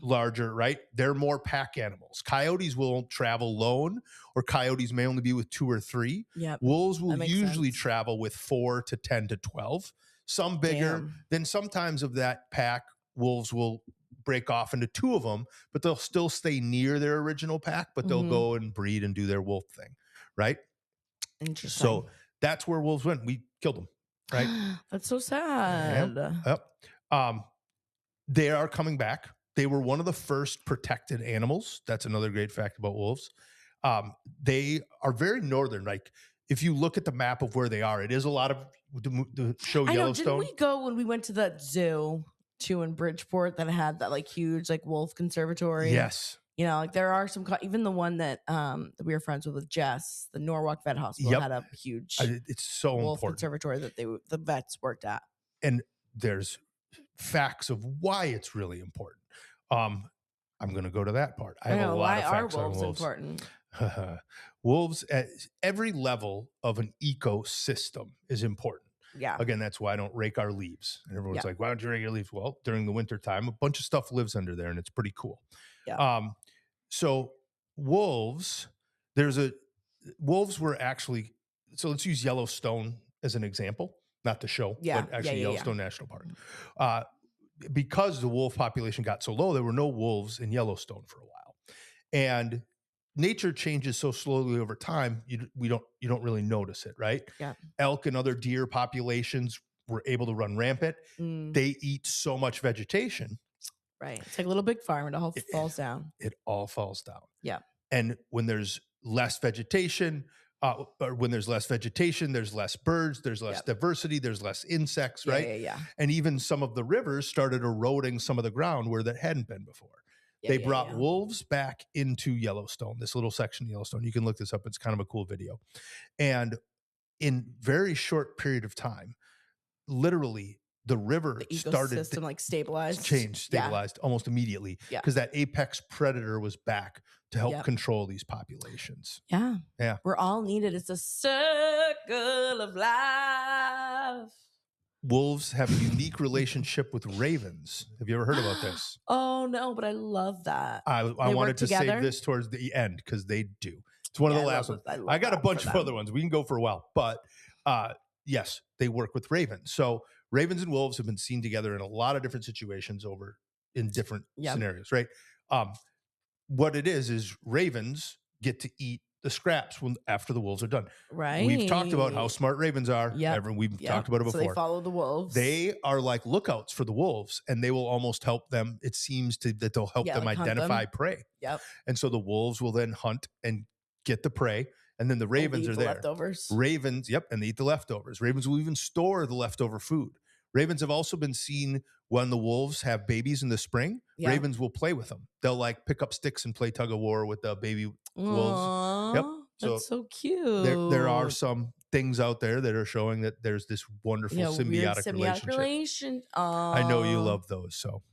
larger, right? They're more pack animals. Coyotes will travel lone, or coyotes may only be with 2 or 3. Yep. Wolves will usually travel with 4 to 10 to 12. Some bigger. Then sometimes of that pack, wolves will break off into 2 of them, but they'll still stay near their original pack, but they'll go and breed and do their wolf thing, right? Interesting. So that's where wolves went. We killed them, right? That's so sad. Yep. They are coming back. They were one of the first protected animals. That's another great fact about wolves. They are very northern. Like if you look at the map of where they are, it is a lot of the show Yellowstone. Didn't we go when we went to that zoo too in Bridgeport that had that like huge like wolf conservatory? Yes. You know, like there are some, even the one that we were friends with Jess, the Norwalk Vet Hospital had a huge it's so wolf important conservatory that the vets worked at. And there's facts of why it's really important. I'm going to go to that part. I have a lot of facts on wolves. Important? Wolves at every level of an ecosystem is important. Yeah. Again, that's why I don't rake our leaves. And everyone's like, why don't you rake your leaves? Well, during the winter time, a bunch of stuff lives under there, and it's pretty cool. Yeah. So wolves, wolves were actually, so let's use Yellowstone as an example, not the show, but actually Yellowstone National Park. Because the wolf population got so low, there were no wolves in Yellowstone for a while. And nature changes so slowly over time, you don't really notice it, right? Yeah. Elk and other deer populations were able to run rampant. They eat so much vegetation. Right. It's like a little big farm and it all falls down. It all falls down. Yeah. And when there's less vegetation, there's less birds, there's less diversity, there's less insects, right? Yeah. And even some of the rivers started eroding some of the ground where that hadn't been before. They brought wolves back into Yellowstone, this little section of Yellowstone. You can look this up. It's kind of a cool video. And in very short period of time, literally the river started like stabilized, stabilized almost immediately because that apex predator was back to help control these populations. Yeah. We're all needed. It's a circle of life. wolves have a unique relationship with ravens. Have you ever heard about this? Oh, no, but I love that. I wanted to save this towards the end because they do. It's one of the last ones. I got a bunch of other ones. We can go for a while. But yes, they work with ravens. So ravens and wolves have been seen together in a lot of different situations in different scenarios, right? What it is ravens get to eat the scraps after the wolves are done. Right. We've talked about how smart ravens are. We've talked about it before. So they follow the wolves. They are like lookouts for the wolves, and they will almost help them. It seems that they'll help them identify prey. Yep. And so the wolves will then hunt and get the prey, and then the ravens are there. Leftovers. Ravens, and they eat the leftovers. Ravens will even store the leftover food. Ravens have also been seen when the wolves have babies in the spring. Yeah. Ravens will play with them. They'll like pick up sticks and play tug of war with the baby wolves. Yep. That's so cute. There are some things out there that are showing that there's this wonderful symbiotic relationship. I know you love those. So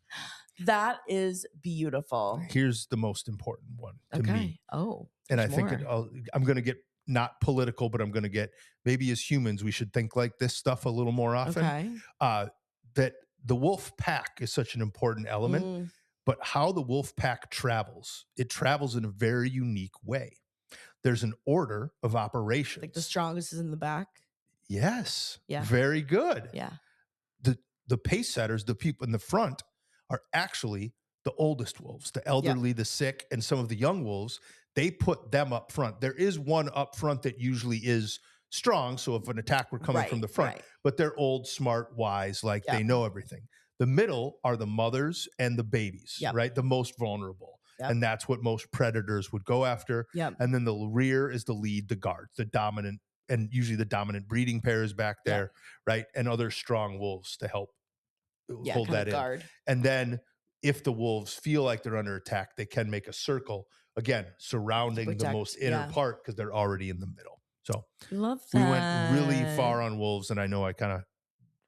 that is beautiful. Here's the most important one to me. Oh, and I think I'm going to get not political, but I'm going to get, maybe as humans, we should think like this stuff a little more often. Okay. That the wolf pack is such an important element, but how the wolf pack travels, it travels in a very unique way. There's an order of operations. Like the strongest is in the back? Yes. Yeah. Very good. Yeah. The pace setters, the people in the front, are actually the oldest wolves, the elderly, the sick, and some of the young wolves. They put them up front. There is one up front that usually is strong. So if an attack were coming from the front, but they're old, smart, wise, like they know everything. The middle are the mothers and the babies, right? The most vulnerable. Yep. And that's what most predators would go after. Yep. And then the rear is the lead, the guard, the dominant, and usually the dominant breeding pair is back there, right? And other strong wolves to help hold that in. Guard. And then if the wolves feel like they're under attack, they can make a circle, again, surrounding the most inner part because they're already in the middle. So love that. We went really far on wolves, and I know I kind of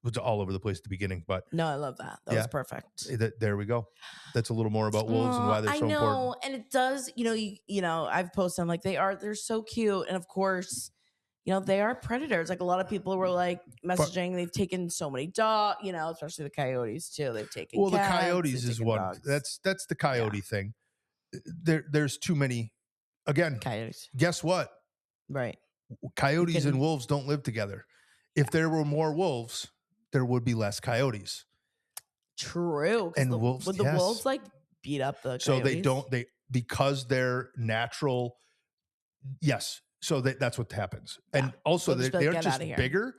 was all over the place at the beginning, but no, I love that. That was perfect. There we go. That's a little more about wolves and why they're so important. And it does, you know, I've posted them like they're so cute, and of course, they are predators. Like a lot of people were like messaging, they've taken so many dogs, especially the coyotes too. They've taken cats, the coyotes is one. Dogs. That's the coyote thing. There's too many. Again, coyotes. Guess what? Right. Coyotes and wolves don't live together. If there were more wolves, there would be less coyotes. True. And wolves, would the wolves like beat up the coyotes? So because they're natural. Yes. So that's what happens. Yeah. And also they aren't just bigger.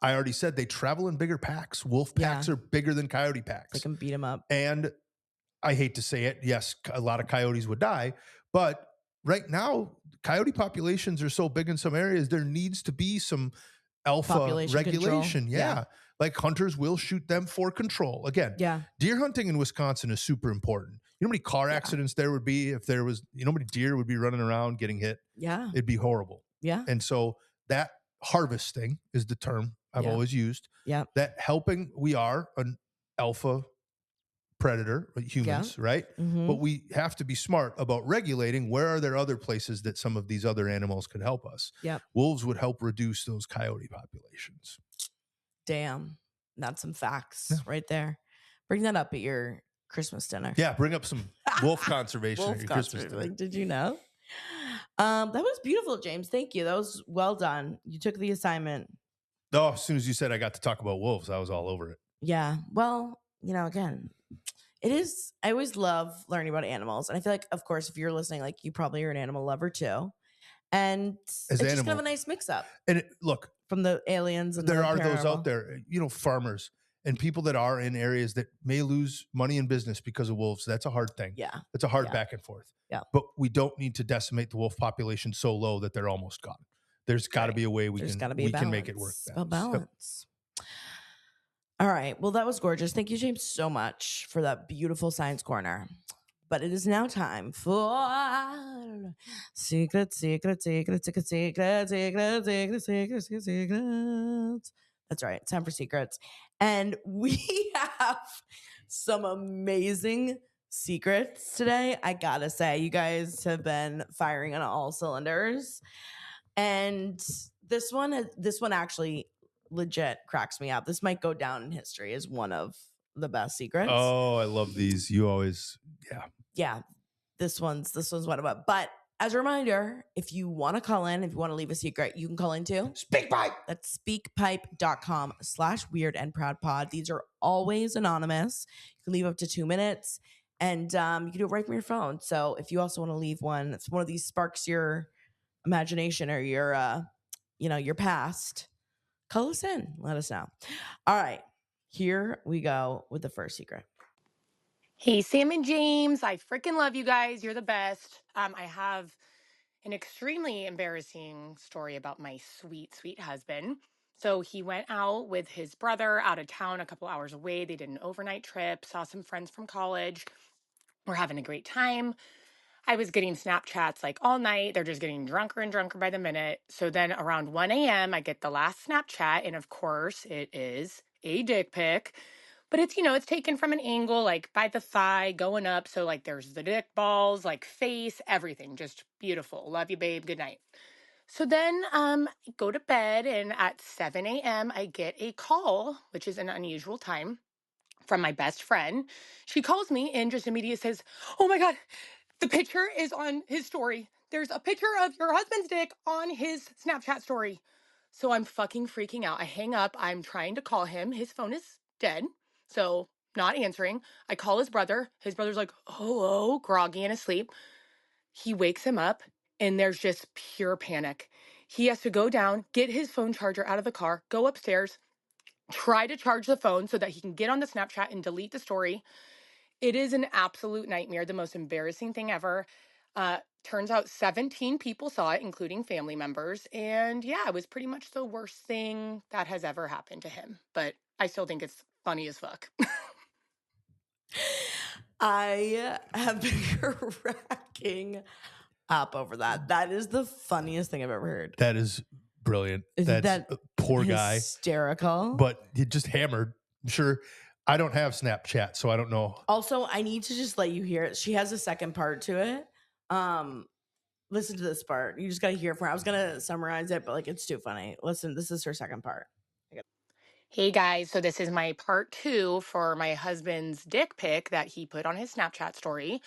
I already said they travel in bigger packs. Wolf packs are bigger than coyote packs. They can beat them up. And I hate to say it. Yes, a lot of coyotes would die. But right now, coyote populations are so big in some areas, there needs to be some alpha population regulation. Yeah. Like hunters will shoot them for control. Again, deer hunting in Wisconsin is super important. You know how many car accidents there would be if there was, how many deer would be running around getting hit? Yeah. It'd be horrible. Yeah. And so that harvesting is the term I've always used. Yeah. That helping, we are an alpha predator, humans, right? Mm-hmm. But we have to be smart about regulating where are there other places that some of these other animals could help us. Yeah. Wolves would help reduce those coyote populations. Damn. That's some facts right there. Bring that up at your Christmas dinner. Yeah, bring up some wolf conservation at your Christmas dinner. Did you know? That was beautiful, James. Thank you. That was well done. You took the assignment. Oh, as soon as you said I got to talk about wolves, I was all over it. Yeah. Well, again, it is. I always love learning about animals. And I feel like, of course, if you're listening, like you probably are an animal lover too. And it's just kind of a nice mix up. And look, from the aliens and there are those out there, farmers and people that are in areas that may lose money in business because of wolves. That's a hard thing. Yeah. It's a hard back and forth. Yeah. But we don't need to decimate the wolf population so low that they're almost gone. There's got to be a way we can make it work. Balance. Yep. All right. Well, that was gorgeous. Thank you, James, so much for that beautiful science corner. But it is now time for secrets. That's right. It's time for secrets. And we have some amazing secrets today. I gotta say, you guys have been firing on all cylinders. And this one actually legit cracks me up. This might go down in history as one of the best secrets. Oh, I love these. You always, yeah. This one's one of them. But as a reminder, if you want to call in, if you want to leave a secret, you can call in too. SpeakPipe. That's speakpipe.com/weirdandproudpod. These are always anonymous. You can leave up to 2 minutes, and you can do it right from your phone. So if you also want to leave one, it's one of these sparks your imagination or your past, call us in. Let us know. All right, here we go with the first secret. Hey, Sam and James. I freaking love you guys. You're the best. I have an extremely embarrassing story about my sweet, sweet husband. So he went out with his brother out of town a couple hours away. They did an overnight trip, saw some friends from college. We're having a great time. I was getting Snapchats like all night. They're just getting drunker and drunker by the minute. So then around 1 a.m., I get the last Snapchat. And of course, it is a dick pic. But it's, it's taken from an angle, like by the thigh, going up. So like there's the dick balls, like face, everything. Just beautiful. Love you, babe. Good night. So then I go to bed, and at 7 a.m., I get a call, which is an unusual time, from my best friend. She calls me and just immediately says, oh my God, the picture is on his story. There's a picture of your husband's dick on his Snapchat story. So I'm fucking freaking out. I hang up. I'm trying to call him. His phone is dead. So not answering. I call his brother. His brother's like, oh, groggy and asleep. He wakes him up, and there's just pure panic. He has to go down, get his phone charger out of the car, go upstairs, try to charge the phone so that he can get on the Snapchat and delete the story. It is an absolute nightmare, the most embarrassing thing ever. Turns out 17 people saw it, including family members. And yeah, it was pretty much the worst thing that has ever happened to him. But I still think it's funny as fuck. I have been cracking up over that. That is the funniest thing I've ever heard. That is brilliant. That's that poor guy. Hysterical. But he just hammered. I'm sure. I don't have Snapchat, so I don't know. Also, I need to just let you hear it. She has a second part to it. Listen to this part. You just got to hear it from her. I was going to summarize it, but it's too funny. Listen, this is her second part. Hey guys, so this is my part 2 for my husband's dick pic that he put on his Snapchat story.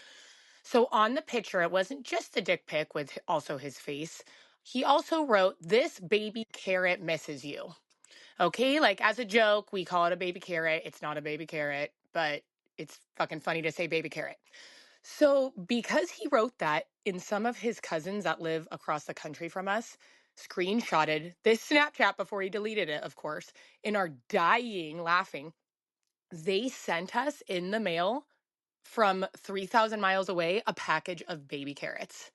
So on the picture, it wasn't just the dick pic with also his face. He also wrote, "This baby carrot misses you." Okay, like as a joke, we call it a baby carrot. It's not a baby carrot, but it's fucking funny to say baby carrot. So because he wrote that, in some of his cousins that live across the country from us screenshotted this Snapchat before he deleted it, of course, and are dying laughing. They sent us in the mail from 3,000 miles away a package of baby carrots.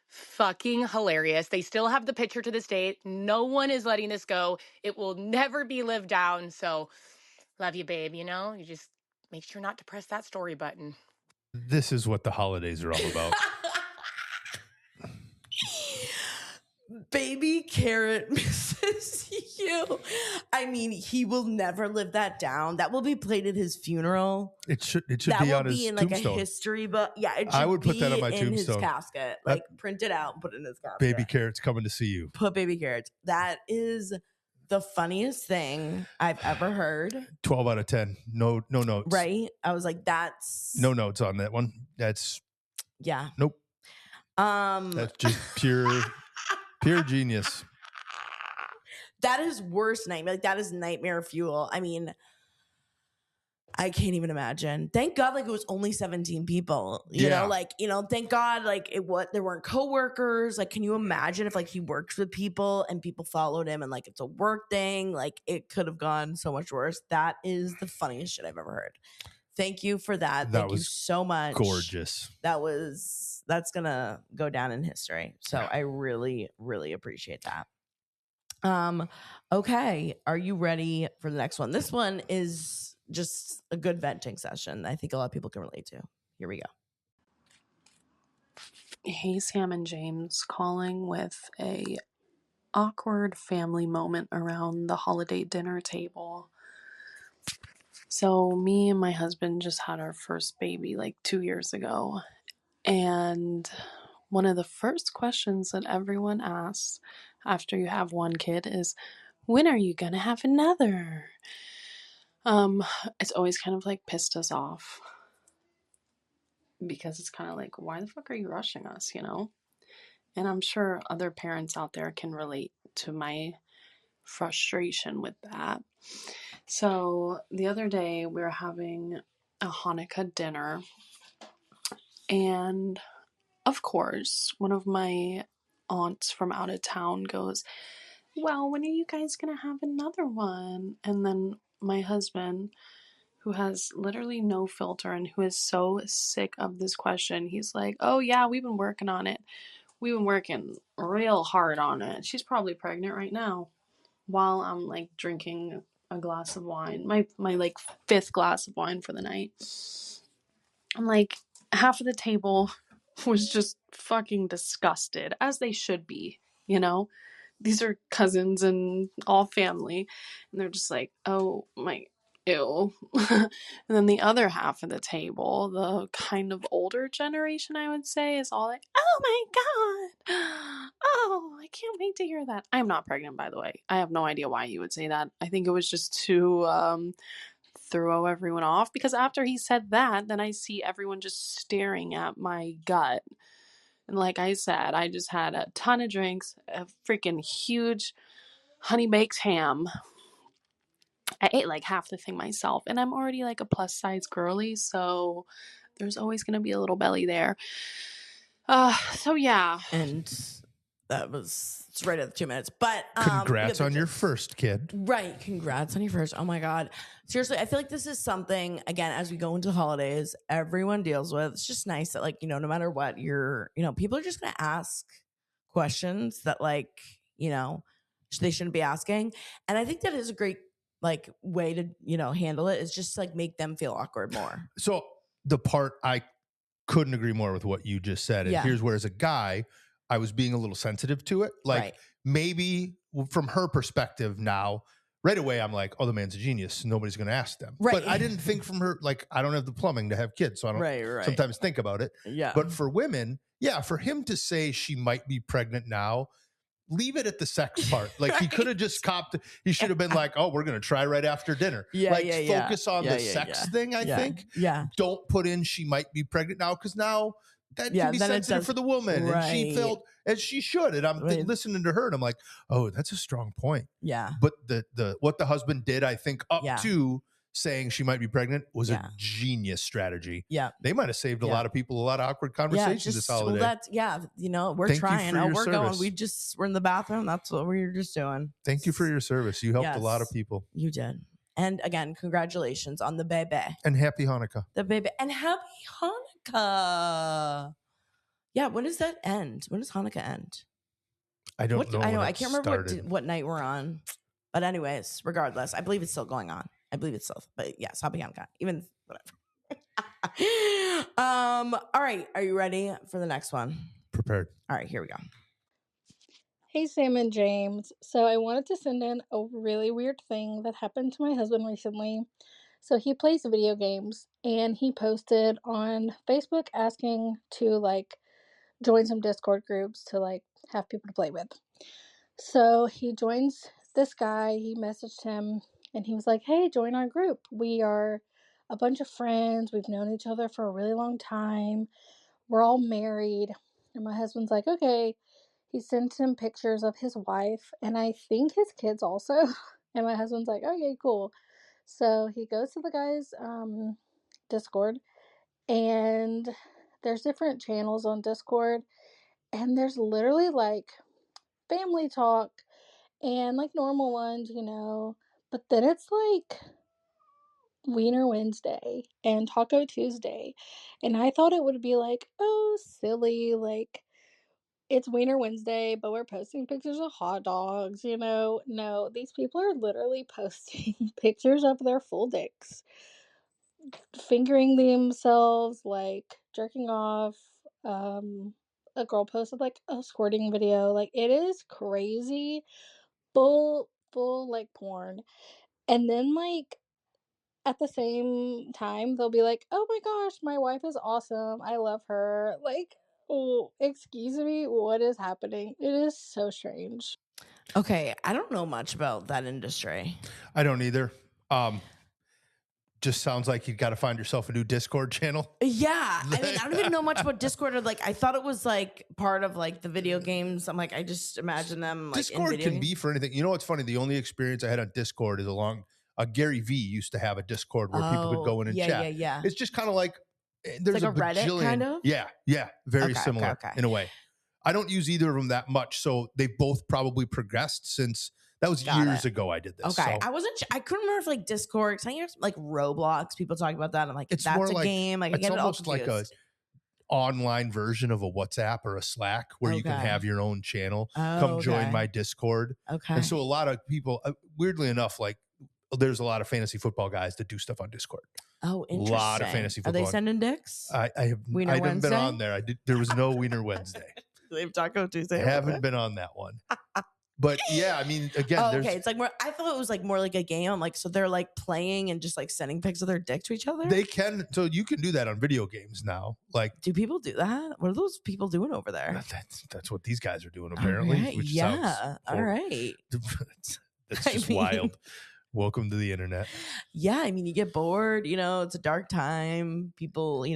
Fucking hilarious. They still have the picture to this day. No one is letting this go. It will never be lived down. So love you, babe. You just make sure not to press that story button. This is what the holidays are all about. Baby carrot misses you. I mean, he will never live that down. That will be played at his funeral. It should be on his tombstone. That will be in a history book. Yeah, it should I would put that on my in tombstone. His casket. Print it out and put it in his casket. Baby carrots coming to see you. Put baby carrots. That is the funniest thing I've ever heard. 12 out of 10. No notes. Right? I was like, that's no notes on that one. That's Nope. That's just pure genius. That is worst nightmare. That is nightmare fuel. I mean, I can't even imagine. Thank God, it was only 17 people. You know, thank God, there weren't coworkers. Can you imagine if he works with people and people followed him and it's a work thing? It could have gone so much worse. That is the funniest shit I've ever heard. Thank you for that. Thank you so much. Gorgeous. That's gonna go down in history. So I really, really appreciate that. Okay. Are you ready for the next one? This one is just a good venting session. I think a lot of people can relate to. Here we go. Hey, Sam and James, calling with a awkward family moment around the holiday dinner table. So me and my husband just had our first baby 2 years ago. And one of the first questions that everyone asks after you have one kid is, when are you gonna have another? It's always kind of like pissed us off because it's kind of like, why the fuck are you rushing us, you know? And I'm sure other parents out there can relate to my frustration with that. So the other day we were having a Hanukkah dinner, and of course, one of my aunts from out of town goes, well, when are you guys gonna have another one? And then my husband, who has literally no filter and who is so sick of this question, he's like, oh yeah, we've been working on it. We've been working real hard on it. She's probably pregnant right now. While I'm like drinking a glass of wine, my like 5th glass of wine for the night. I'm like, half of the table was just fucking disgusted, as they should be, you know? These are cousins and all family, and they're just like, oh my, ew. And then the other half of the table, the kind of older generation, I would say, is all like, oh my god, oh, I can't wait to hear that. I'm not pregnant, by the way. I have no idea why he would say that. I think it was just to throw everyone off, because after he said that, then I see everyone just staring at my gut. And like I said, I just had a ton of drinks, a freaking huge honey baked ham. I ate like half the thing myself, and I'm already like a plus size girly, so there's always going to be a little belly there. So yeah. And it's right at the 2 minutes. But congrats on your first kid. Right. Congrats on your first. Oh my God. Seriously, I feel like this is something, again, as we go into the holidays, everyone deals with. It's just nice that, like, you know, no matter what, people are just going to ask questions that, like, you know, they shouldn't be asking. And I think that is a great, like, way to, you know, handle it, is just like make them feel awkward more. So the part I couldn't agree more with what you just said. And here's where, as a guy, I was being a little sensitive to it. Like, maybe from her perspective now, right away, I'm like, oh, the man's a genius. Nobody's going to ask them. Right. But I didn't think from her, like, I don't have the plumbing to have kids. So I don't sometimes think about it. Yeah. But for women, yeah, for him to say she might be pregnant now, leave it at the sex part. Like, he could have just copped. He should have been like, oh, we're going to try right after dinner. Focus on the sex thing, I think. Yeah. Don't put in she might be pregnant now, because now that can be sensitive for the woman. And she felt as she should. And I'm listening to her and I'm like, oh, that's a strong point. Yeah. But the what the husband did, I think, up to saying she might be pregnant was a genius strategy. Yeah. They might have saved a lot of people a lot of awkward conversations this holiday. Well, we're trying. We're going. We're in the bathroom. That's what we're just doing. Thank you for your service. You helped a lot of people. You did. And again, congratulations on the baby. And happy Hanukkah. The baby. And happy Hanukkah. Yeah, when does that end? When does Hanukkah end? I don't know. I can't remember what night we're on. But anyways, regardless, I believe it's still going on. But yes, happy Hanukkah. Even whatever. All right. Are you ready for the next one? Prepared. All right, here we go. Hey, Sam and James. So I wanted to send in a really weird thing that happened to my husband recently. So he plays video games, and he posted on Facebook asking to, like, join some Discord groups to, like, have people to play with. So he joins this guy. He messaged him, and he was like, hey, join our group. We are a bunch of friends. We've known each other for a really long time. We're all married. And my husband's like, okay. He sent him pictures of his wife, and I think his kids also. And my husband's like, okay, cool. So he goes to the guy's Discord, and there's different channels on Discord, and there's literally, like, family talk and, like, normal ones, you know. But then it's, like, Wiener Wednesday and Taco Tuesday. And I thought it would be like, oh, silly, like, it's Wiener Wednesday, but we're posting pictures of hot dogs, you know? No, these people are literally posting pictures of their full dicks, fingering themselves, like, jerking off. A girl posted, like, a squirting video. Like, it is crazy. Full, like, porn. And then, like, at the same time, they'll be like, oh my gosh, my wife is awesome. I love her. Like, oh, excuse me, what is happening? It is so strange. Okay, I don't know much about that industry. I don't either. Just sounds like you've got to find yourself a new Discord channel. Yeah. I mean, I don't even know much about Discord. Or like, I thought it was like part of like the video games. I'm like, I just imagine them like Discord in video can be for anything. You know what's funny? The only experience I had on Discord is Gary V used to have a Discord where people could go in and chat. Yeah. It's just kind of like there's like a Reddit kind of. Yeah, very similar in a way. I don't use either of them that much, so they both probably progressed since. That was years ago I did this. Okay. So. I couldn't remember if like Discord, because I hear like Roblox, people talk about that. I'm like, that's a game. Like, it's almost like a online version of a WhatsApp or a Slack where you can have your own channel. Come join my Discord. Okay. And so a lot of people, weirdly enough, like there's a lot of fantasy football guys that do stuff on Discord. Oh, interesting. A lot of fantasy football. Are they sending dicks? I haven't been on there. There was no Wiener Wednesday. They have Taco Tuesday. I haven't been on that one. But yeah, I mean, again, okay. It's like more. I thought it was like more like a game. I'm like, so they're like playing and just like sending pics of their dick to each other. They can, so you can do that on video games now. Like, do people do that? What are those people doing over there? That's what these guys are doing apparently. Right. Which all right. That's just wild. Welcome to the internet. Yeah, I mean, you get bored. You know, it's a dark time. People,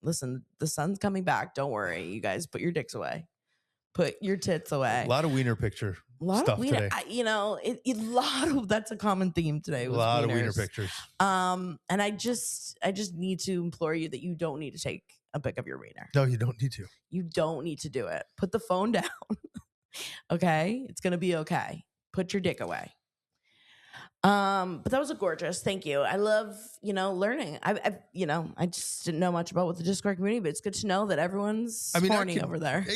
listen. The sun's coming back. Don't worry, you guys. Put your dicks away. Put your tits away. A lot of wiener picture stuff today. That's a common theme today. A lot of wiener pictures. And I just need to implore you that you don't need to take a pic of your wiener. No, you don't need to. You don't need to do it. Put the phone down. Okay? It's going to be okay. Put your dick away. But that was a gorgeous. Thank you. I love, learning. I just didn't know much about what the Discord community, but it's good to know that everyone's horny over there.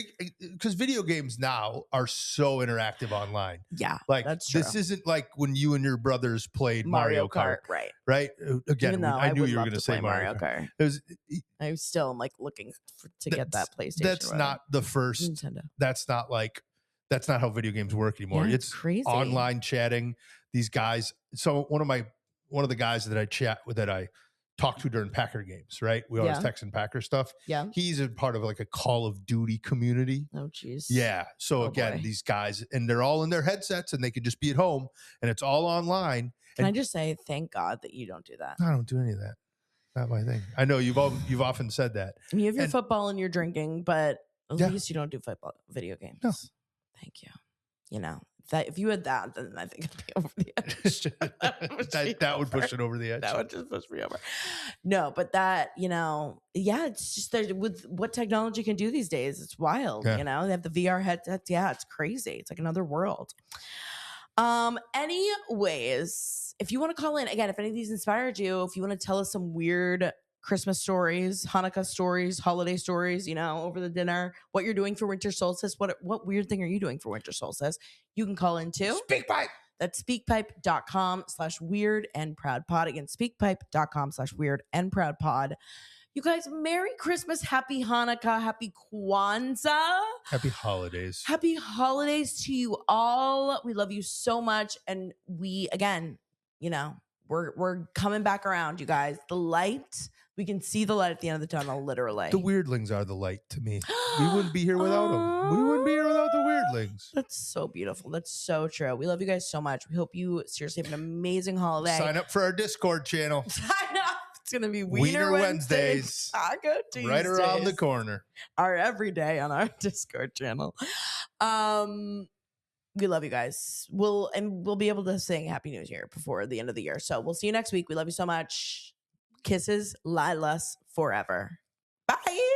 Because video games now are so interactive online. Yeah, like that's true. This isn't like when you and your brothers played Mario Kart, right? Right. Again, I knew you were going to say Mario Kart. I still am like looking to get that PlayStation. That's not the first Nintendo. That's not how video games work anymore. Yeah, it's crazy. Online chatting. These guys. So one of the guys that I chat with, that I talk to during Packer games, right? We always text and Packer stuff. Yeah. He's a part of like a Call of Duty community. Oh, geez. Yeah. So again, these guys, and they're all in their headsets and they can just be at home and it's all online. Can I just say, thank God that you don't do that. I don't do any of that. Not my thing. I know you've often said that. I mean, you have your football and your drinking, but at least you don't do football video games. No. Thank you. That if you had that, then I think it'd be over the edge. that would push it over the edge. That would just push me over. No, but that, it's just with what technology can do these days, it's wild. They have the VR headsets. Yeah, it's crazy. It's like another world. Anyways, if you want to call in again, if any of these inspired you, if you want to tell us some weird Christmas stories, Hanukkah stories, holiday stories, over the dinner, what you're doing for Winter Solstice, what weird thing are you doing for Winter Solstice? You can call in too. SpeakPipe. That's speakpipe.com/weird and proud pod. Again, speakpipe.com/weird and proud pod. You guys, Merry Christmas, Happy Hanukkah, Happy Kwanzaa. Happy holidays. Happy holidays to you all. We love you so much. And we, again, we're coming back around, you guys. The light, we can see the light at the end of the tunnel, literally. The weirdlings are the light to me. We wouldn't be here without them. We wouldn't be here without the weirdlings. That's so beautiful. That's so true. We love you guys so much. We hope you seriously have an amazing holiday. Sign up for our Discord channel. Sign up. It's going to be Wiener Wednesdays. Taco Tuesdays. Right around the corner. Every day on our Discord channel. We love you guys. We'll be able to sing Happy New Year before the end of the year. So we'll see you next week. We love you so much. Kisses, Lilas forever. Bye.